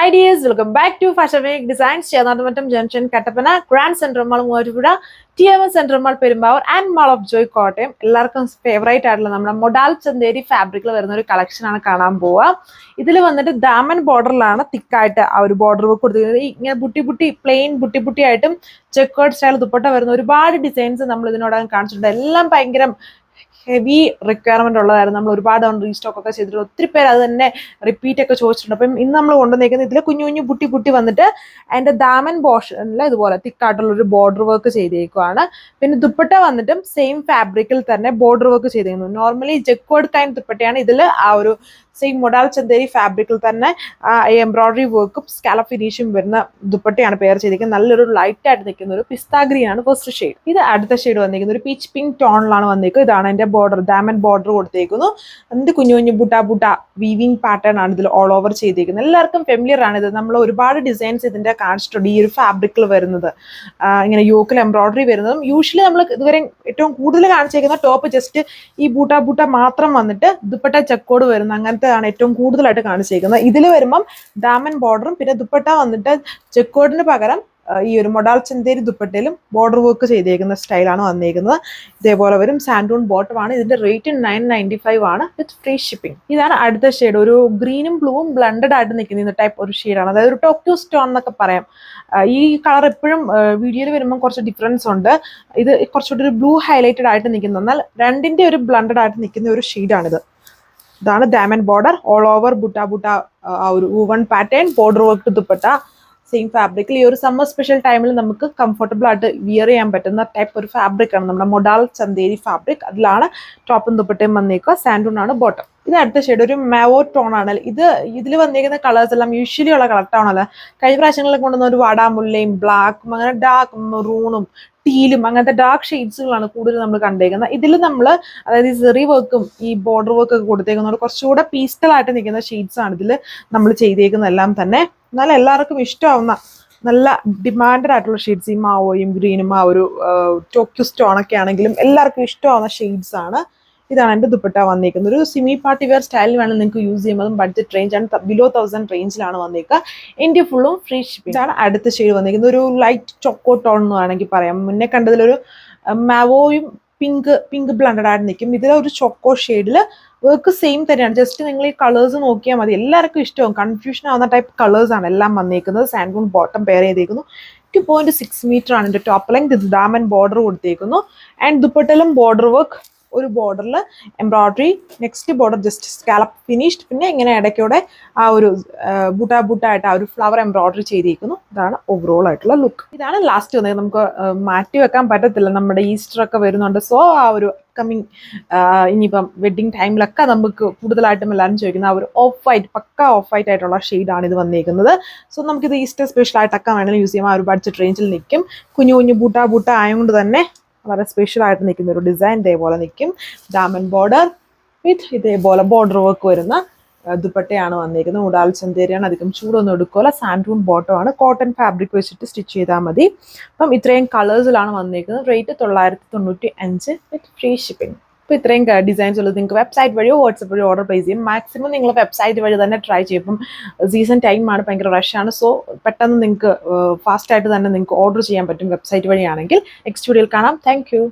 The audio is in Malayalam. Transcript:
Hi dears, welcome back to Fashion Week Designs, Chenadumattam Junction, Kattapana, Grand Central Mall, Moovattupuzha, TMS Central Mall, Perumbavoor, and Mall of Joy, Kottayam. എല്ലാവർക്കും ഫേവറേറ്റ് ആയിട്ടുള്ള നമ്മുടെ മൊഡാൽ ചന്തേരി ഫാബ്രിക്കിൽ വരുന്ന ഒരു കളക്ഷൻ ആണ് കാണാൻ പോവുക. ഇതിൽ വന്നിട്ട് ദാമൻ ബോർഡറിലാണ് തിക്കായിട്ട് ആ ഒരു ബോർഡർ വർക്ക് കൊടുത്തിരിക്കുന്നത്. ഇങ്ങനെ ബുട്ടി പ്ലെയിൻ ബുട്ടി ആയിട്ടും ചെക്കേർഡ് സ്റ്റൈൽ ദുപ്പട്ട വരുന്ന ഒരുപാട് ഡിസൈൻസ് നമ്മൾ ഇതിനോടകം കാണിച്ചിട്ടുണ്ട്. എല്ലാം ഭയങ്കര ഹെവി റിക്വയർമെന്റ് ഉള്ളതായിരുന്നു. നമ്മൾ ഒരുപാട് റീസ്റ്റോക്ക് ഒക്കെ ചെയ്തിട്ടുണ്ട്. ഒത്തിരി പേര് അത് തന്നെ റിപ്പീറ്റ് ഒക്കെ ചോദിച്ചിട്ടുണ്ട്. അപ്പം ഇന്ന് നമ്മൾ കൊണ്ടുവന്നിരിക്കുന്നത് ഇതിൽ കുഞ്ഞു ബുട്ടി വന്നിട്ട് അതിന്റെ ദാമൻ പോർഷനിൽ ഇതുപോലെ തിക്കായിട്ടുള്ള ഒരു ബോർഡർ വർക്ക് ചെയ്തേക്കുവാണ്. പിന്നെ ദുപ്പട്ട വന്നിട്ടും സെയിം ഫാബ്രിക്കിൽ തന്നെ ബോർഡർ വർക്ക് ചെയ്തിരിക്കുന്നു. നോർമലി ജെക്കോർഡ് കൈൻഡ് ദുപ്പട്ടയാണ്. ഇതിൽ ആ ഒരു സെയിം മൊഡാൽ ചന്തേരി ഫാബ്രിക്കിൽ തന്നെ എംബ്രോയിഡറി വർക്കും സ്കാലപ്പ് ഫിനിഷും വരുന്ന ദുപ്പട്ടയാണ് പെയർ ചെയ്തിരിക്കുന്നത്. നല്ലൊരു ലൈറ്റ് ആയിട്ട് നിൽക്കുന്ന ഒരു പിസ്ത ഗ്രീൻ ആണ് ഫസ്റ്റ് ഷെയ്ഡ്. ഇത് അടുത്ത ഷെയ്ഡ് വന്നിരിക്കുന്നത് ഒരു പീച്ച് പിങ്ക് ടോണിലാണ് വന്നിരിക്കുന്നത്. ഇതാണ് എന്റെ ബോർഡർ, ദാമൻ ബോർഡർ കൊടുത്തേക്കുന്നു. എന്നിട്ട് കുഞ്ഞു ബുട്ട വീവിംഗ് പാറ്റേൺ ആണ് ഇതിൽ ഓൾ ഓവർ ചെയ്തിരിക്കുന്നത്. എല്ലാവർക്കും ഫെമിലിയർ ആണ് ഇത്. നമ്മൾ ഒരുപാട് ഡിസൈൻസ് ഇതിന്റെ കാണിച്ചിട്ടുണ്ട് ഈ ഒരു ഫാബ്രിക്കിൽ വരുന്നത്. ഇങ്ങനെ യോക്കിൽ എംബ്രോയിഡറി വരുന്നതും യൂഷ്വലി നമ്മൾ ഇതുവരെ ഏറ്റവും കൂടുതൽ കാണിച്ചേക്കുന്ന ടോപ്പ് ജസ്റ്റ് ഈ ബൂട്ട മാത്രം വന്നിട്ട് ദുപ്പട്ട ചെക്കോട് വരുന്ന അങ്ങനത്തെ ആണ് ഏറ്റവും കൂടുതലായിട്ട് കാണിച്ചേക്കുന്നത്. ഇതിൽ വരുമ്പം ദാമൻ ബോർഡറും പിന്നെ ദുപ്പട്ട വന്നിട്ട് ചെക്കോഡിന് പകരം ഈ ഒരു മൊഡാൽ ചന്തേരി ദുപ്പട്ടയിലും ബോർഡർ വർക്ക് ചെയ്തേക്കുന്ന സ്റ്റൈലാണ് വന്നേക്കുന്നത്. ഇതേപോലെ വരും. സാൻഡൂൺ ബോട്ടം ആണ്. ഇതിന്റെ റേറ്റ് 995 ആണ് വിത്ത് ഫ്രീ ഷിപ്പിംഗ്. ഇതാണ് അടുത്ത ഷെയ്ഡ്. ഒരു ഗ്രീനും ബ്ലൂവും ബ്ലണ്ടഡ് ആയിട്ട് നിൽക്കുന്ന ടൈപ്പ് ഒരു ഷെയ്ഡാണ്. അതായത് ഒരു ടോക്യോ സ്റ്റോൺ എന്നൊക്കെ പറയാം. ഈ കളർ എപ്പോഴും വീഡിയോയിൽ വരുമ്പോൾ കുറച്ച് ഡിഫറൻസ് ഉണ്ട്. ഇത് കുറച്ചുകൂടി ഒരു ബ്ലൂ ഹൈലൈറ്റഡ് ആയിട്ട് നിൽക്കുന്നു. എന്നാൽ രണ്ടിന്റെ ഒരു ബ്ലണ്ടഡ് ആയിട്ട് നിൽക്കുന്ന ഒരു ഷെയ്ഡാണിത്. ഇതാണ് Daman border, all over butta ആ ഒരു one pattern border work dupatta same ഫാബ്രിക്കിൽ. ഈ ഒരു സമ്മർ സ്പെഷ്യൽ ടൈമിൽ നമുക്ക് കംഫർട്ടബിൾ ആയിട്ട് വിയർ ചെയ്യാൻ പറ്റുന്ന ടൈപ്പ് ഒരു ഫാബ്രിക് ആണ് നമ്മുടെ മൊഡാൽ ചന്തേരി ഫാബ്രിക്. അതിലാണ് ടോപ്പും ദുപ്പട്ടയും വന്നേക്കുക. സാൻഡൂൺ ആണ് ബോട്ടം. ഇത് അടുത്ത ഷെയ്ഡ് ഒരു മാവോ ടോൺ ആണ്. ഇതിൽ വന്നിരിക്കുന്ന കളേഴ്സ് എല്ലാം യൂഷ്വലി ഉള്ള കളർ ടോൺ അല്ല. കഴിഞ്ഞ പ്രാവശ്യങ്ങളിൽ കൊണ്ടുവന്ന ഒരു വാടാമുല്ലയും ബ്ലാക്കും അങ്ങനെ ഡാർക്ക് മെറൂണും ടീലും അങ്ങനത്തെ ഡാർക്ക് ഷെയ്ഡ്സുകളാണ് കൂടുതൽ നമ്മൾ കണ്ടേക്കുന്നത്. ഇതിൽ നമ്മൾ അതായത് ഈ സെറി വർക്കും ഈ ബോർഡർ വർക്കും ഒക്കെ കൊടുത്തേക്കുന്നത് കുറച്ചുകൂടെ പീസ്റ്റൽ ആയിട്ട് നിൽക്കുന്ന ഷെയ്ഡ്സ് ആണ് ഇതിൽ നമ്മൾ ചെയ്തേക്കുന്നതെല്ലാം തന്നെ. എന്നാലും എല്ലാവർക്കും ഇഷ്ടമാവുന്ന നല്ല ഡിമാൻഡഡ് ആയിട്ടുള്ള ഷെയ്ഡ്സ്, ഈ മാവോയും ഗ്രീനും ആ ഒരു ടോക്യോ സ്റ്റോൺ ഒക്കെ ആണെങ്കിലും എല്ലാവർക്കും ഇഷ്ടമാവുന്ന ഷെയ്ഡ്സ് ആണ്. ഇതാണ് എൻ്റെ ദുപ്പട്ട വന്നിരിക്കുന്നത്. ഒരു സെമി പാർട്ടി വെയർ സ്റ്റൈലിൽ വേണം നിങ്ങൾക്ക് യൂസ് ചെയ്യുന്നതും ബഡ്ജറ്റ് റേഞ്ച് ആണ്. ബിലോ 1000 റേഞ്ചിലാണ് വന്നിരിക്കുക. ഇന്ത്യ ഫുള്ളും ഫ്രീ ഷിപ്പിംഗ്. ഇതാണ് അടുത്ത ഷെയ്ഡ് വന്നിരിക്കുന്നത്. ഒരു ലൈറ്റ് ചോക്കോ ടോൺ എന്ന് വേണമെങ്കിൽ പറയാം. മുന്നേ കണ്ടതിലൊരു മാവോയും പിങ്ക് ബ്ലണ്ടഡ് ആയിട്ട് നിൽക്കും. ഇതിലൊരു ചോക്കോ ഷെയ്ഡിൽ വർക്ക് സെയിം തന്നെയാണ്. ജസ്റ്റ് നിങ്ങൾ ഈ കളേഴ്സ് നോക്കിയാൽ മതി. എല്ലാവർക്കും ഇഷ്ടമാവും. കൺഫ്യൂഷൻ ആവുന്ന ടൈപ്പ് കളേഴ്സ് ആണ് എല്ലാം വന്നിരിക്കുന്നത്. സാൻഡൂൺ ബോട്ടം പെയർ ചെയ്തേക്കുന്നു. 2.6 മീറ്റർ ആണ് ഇതിന്റെ ടോപ്പ് ലെങ്ത്. ഇത് ദാമൻ ബോർഡർ കൊടുത്തേക്കുന്നു. ആൻഡ് ദുപ്പട്ടയിലും ബോർഡർ വർക്ക്, ഒരു ബോർഡറിൽ embroidery, next border just scallop finished, പിന്നെ ഇങ്ങനെ ഇടയ്ക്കൂടെ ആ ഒരു ബുട്ട ആയിട്ട് ആ ഒരു ഫ്ലവർ എംബ്രോയിഡറി ചെയ്തിരിക്കുന്നു. ഇതാണ് ഓവറോൾ ആയിട്ടുള്ള ലുക്ക്. ഇതാണ് ലാസ്റ്റ് വന്നത്. നമുക്ക് മാറ്റി വെക്കാൻ പറ്റത്തില്ല. നമ്മുടെ ഈസ്റ്റർ ഒക്കെ വരുന്നുണ്ട്. സോ ആ ഒരു കമ്മിങ് ഇനിയിപ്പം വെഡിങ് ടൈമിലൊക്കെ നമുക്ക് കൂടുതലായിട്ടും എല്ലാവരും ചോദിക്കുന്ന ആ ഒരു പക്ക ഓഫ് വൈറ്റ് ആയിട്ടുള്ള ഷെയ്ഡാണ് ഇത് വന്നിരിക്കുന്നത്. സോ നമുക്കിത് ഈസ്റ്റർ സ്പെഷ്യൽ ആയിട്ടൊക്കെ വേണമെങ്കിലും യൂസ് ചെയ്യാം. ആ ഒരു ബഡ്ജറ്റ് റേഞ്ചിൽ നിൽക്കും. കുഞ്ഞു ബൂട്ട ആയതുകൊണ്ട് തന്നെ വളരെ സ്പെഷ്യൽ ആയിട്ട് നിൽക്കുന്ന ഒരു ഡിസൈൻ ഇതേപോലെ നിൽക്കും. ദാമൻ ബോർഡർ വിത്ത് ഇതേപോലെ ബോർഡർ വർക്ക് വരുന്ന ദുപ്പട്ടയാണ് വന്നിരിക്കുന്നത്. മൊഡാൽ ചന്തേരിയാണ്. അധികം ചൂടൊന്നും എടുക്കില്ല. സാൻഡൂൺ ബോട്ടം ആണ്. കോട്ടൺ ഫാബ്രിക് വെച്ചിട്ട് സ്റ്റിച്ച് ചെയ്താൽ മതി. അപ്പം ഇത്രയും കളേഴ്സിലാണ് വന്നിരിക്കുന്നത്. റേറ്റ് 995 വിത്ത് ഫ്രീ ഷിപ്പിംഗ്. അപ്പോൾ ഇത്രയും ഡിസൈൻസ് ഉള്ളത് നിങ്ങൾക്ക് വെബ്സൈറ്റ് വഴിയോ വാട്സപ്പ് വഴിയോ ഓർഡർ പ്ലേസ് ചെയ്യും. മാക്സിമം നിങ്ങൾ വെബ്സൈറ്റ് വഴി തന്നെ ട്രൈ ചെയ്യും. ഇപ്പം സീസൺ ടൈമാണ്, ഭയങ്കര റഷാണ്. സോ പെട്ടെന്ന് നിങ്ങൾക്ക് ഫാസ്റ്റായിട്ട് തന്നെ നിങ്ങൾക്ക് ഓർഡർ ചെയ്യാൻ പറ്റും വെബ്സൈറ്റ് വഴിയാണെങ്കിൽ. നെക്സ്റ്റ് വീഡിയോയിൽ കാണാം. Thank you.